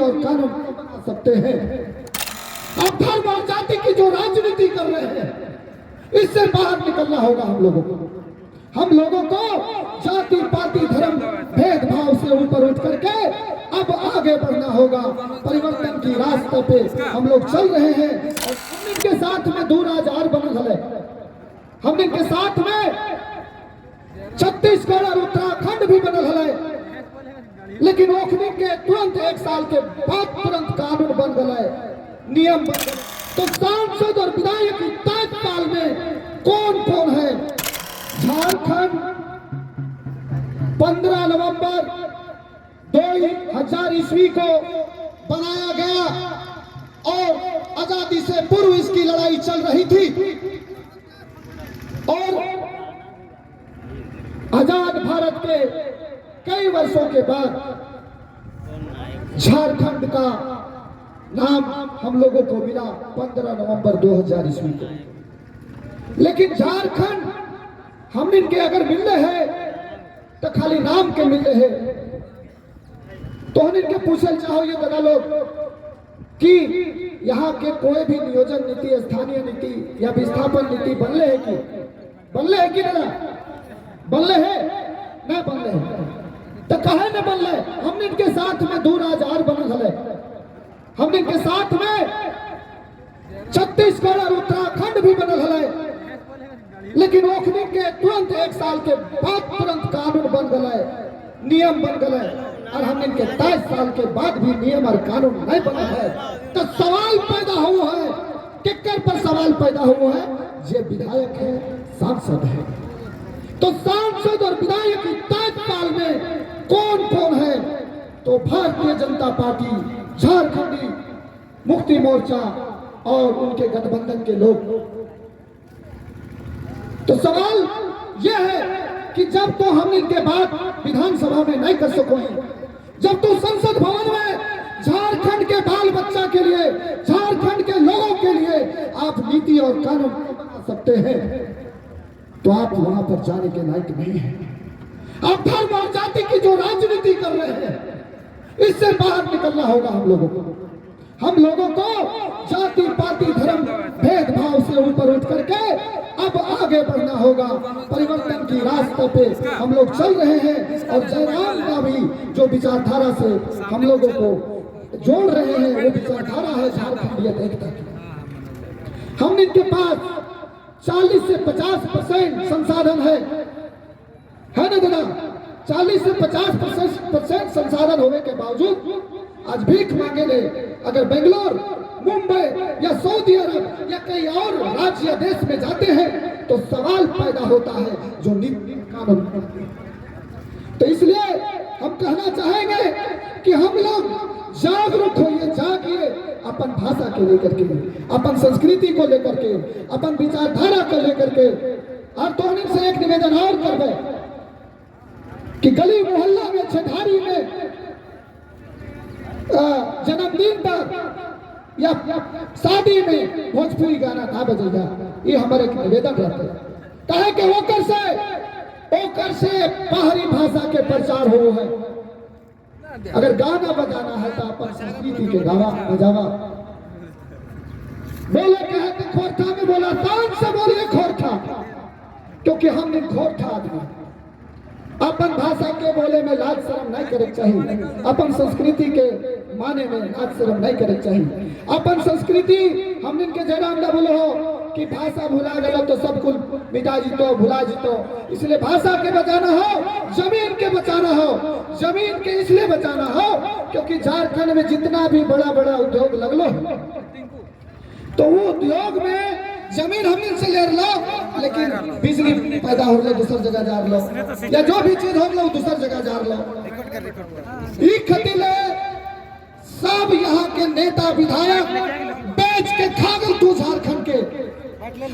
और कानून बना सकते हैं। अब धर्म और जाति की जो राजनीति कर रहे हैं, इससे बाहर निकलना होगा हम लोगों को। हम लोगों को जाति पाति धर्म भेदभाव से ऊपर उठ करके अब आगे बढ़ना होगा। परिवर्तन की रास्ते पे हम लोग चल रहे हैं और हमने के साथ में दूराजार बनल है, हमने के साथ में छत्तीसगढ़ और उत्तराखंड भी बनल है। लेकिन ओखनी के तुरंत 1 साल के बाद तुरंत कानून बन गए, नियम बन गए। तो सांसद और विधायक 23 साल में कौन कौन है? झारखंड 15 नवंबर 2000 ईस्वी को बनाया गया और आजादी से पूर्व इसकी लड़ाई चल रही थी और आजाद भारत के कई वर्षों के बाद झारखंड का नाम हम लोगों को मिला 15 नवंबर 2000 ईस्वी को। लेकिन झारखंड हम इनके अगर मिल रहे हैं तो खाली नाम के मिल रहे हैं। तो हम इनके पूछल चाहो ये दादा लोग कि यहाँ के कोई भी नियोजन नीति, स्थानीय नीति या विस्थापन नीति बनले है कि दादा बनले है ना? बनले है तो कहे न बनले? हमने इनके साथ में दूराजार बनल है, हमने इनके साथ में छत्तीसगढ़ और उत्तराखंड भी बनल है। लेकिन ओखनी के तुरंत 1 साल के बाद तुरंत कानून बन गए, नियम बन गए और हमने इनके 23 साल के बाद भी नियम और कानून नहीं बना है। तो सवाल पैदा हुआ है, किक्कर पर सवाल पैदा हुआ है? ये विधायक है, सांसद है। तो सांसद और विधायक 23 साल में कौन कौन है? तो भारतीय जनता पार्टी, झारखंडी मुक्ति मोर्चा और उनके गठबंधन के लोग। तो सवाल यह है कि जब तो हम इनके बात विधानसभा में नहीं कर सकोगे, जब तो संसद भवन में झारखंड के बाल बच्चा के लिए, झारखंड के लोगों के लिए आप नीति और कानून बना सकते हैं, तो आप वहां पर जाने के लायक नहीं है। आप धर्म और जाति की जो राजनीति कर रहे हैं, इससे बाहर निकलना होगा हम लोगों को। हम लोगों को जाति पाति धर्म भेदभाव से ऊपर उठ करके अब आगे बढ़ना होगा। परिवर्तन की रास्ते पे हम लोग चल रहे हैं और जयराम का भी जो विचारधारा से हम लोगों को जोड़ रहे हैं, वो विचारधारा है झारखंडियत एकता की। हम इनके पास 40 से 50% संसाधन है ना दादा? 40 से 50% संसाधन होने के बावजूद आज भीख मांगे ले अगर बेंगलोर, मुंबई या सऊदी अरब या कई और राज्य या देश में जाते हैं तो सवाल पैदा होता है जो नीति कानून। तो इसलिए हम कहना चाहेंगे कि हम लोग जागरूक होइए, जागिए अपन भाषा को लेकर के, अपन संस्कृति को लेकर के, अपन विचारधारा को लेकर के। और तो हम से एक निवेदन और करबे कि गली मोहल्ला में, छठारी में, जन्मदिन पर या शादी में भोजपुरी गाना ना बजेगा, ये हमारे निवेदन रहते हैं। कहे कि ओकर से बाहरी भाषा के प्रचार हो है। अगर गाना बजाना है तो अपन संस्कृति के गावा बजावा। बोले कहे तो खोरठा में बोला, तान से बोलिए खोरठा, क्योंकि हम खोरठा आदमी। अपन भाषा के बोले में लाज शर्म नहीं करे चाहिए, अपन संस्कृति के माने में लाज शर्म नहीं करे चाहिए। अपन संस्कृति हमने के जयराम ना बोलो हो कि भाषा भुला गया तो सब कुछ मिटा जीतो, भुला जीतो। इसलिए भाषा के बचाना हो, जमीन के बचाना हो। जमीन के इसलिए बचाना हो क्योंकि झारखंड में जितना भी बड़ा बड़ा उद्योग लगलो तो वो उद्योग में जमीन हम से ले लो, लेकिन बिजली पैदा हो गया दूसर जगह जा लो, या जो भी चीज हो गया दूसर जगह जा लो। सब यहाँ के नेता विधायक बेच के खा गए तू झारखंड के,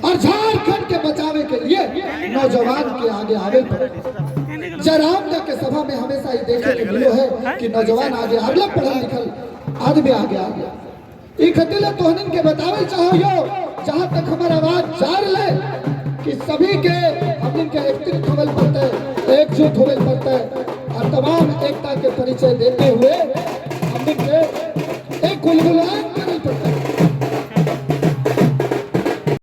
और झारखंड के बचावे के लिए नौजवान के आगे आगे जयराम के सभा में हमेशा ही देखे के मिलो है कि नौजवान आगे आगे पढ़ा लिखल आदमी आगे आ गया। तोहन के बतावे चाहो यो जहाँ तक हमारा आवाज जा रहा है कि सभी के हम इनके एकत्रित होवल पड़ते, एकजुट होवल पड़ते और तमाम एकता के परिचय देते